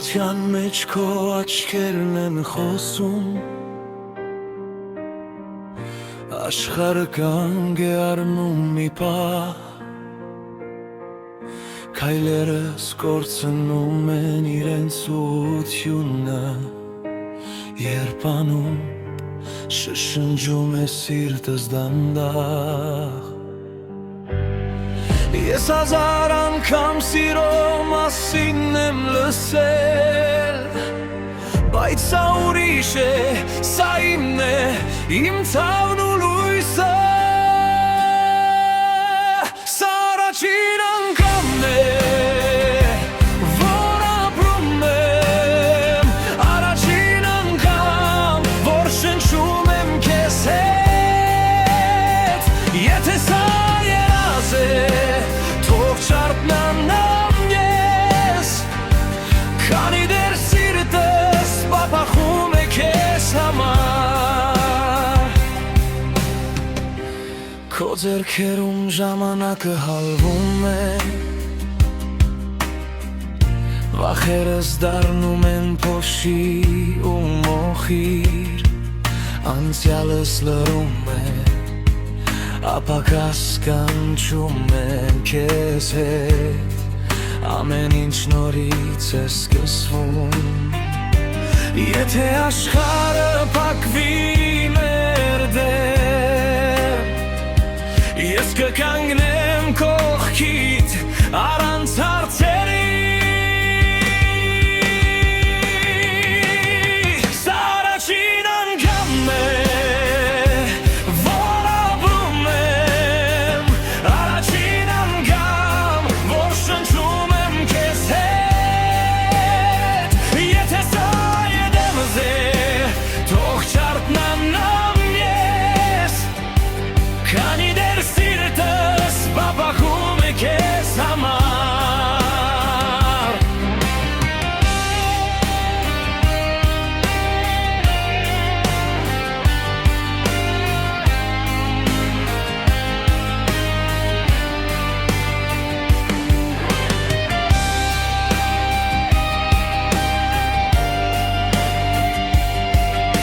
Տխրության մեջ քո աչքերն են խոսում Աշխարհը կանգ է առնում մի պահ Քայլերս կորցնում են իրենց ուղղությունը Երբ անում շշնջում է սիրտս դանդաղ Ես հազար անգամ սիրո մասին եմ լսել Բայց սա ուրիշ է, սա իմն է, իմ ցավն ու լույսը Սա առաջին անգամն է, որ ապրում եմ Առաջին անգամ, որ շնչում եմ քեզ հետ Եթե սա երազ է Չարտնանամ ես Քանի դեր սիրտս պապախում է քեզ համար Քո ձեռքերում ժամանակը հալվում է Վախերս դառնում են փոշի ու մոխիր Անցյալս լռում է Ապակաս կանչում են քեզ հետ Ամեն ինչ նորից է սկսվում Եթե աշխարհը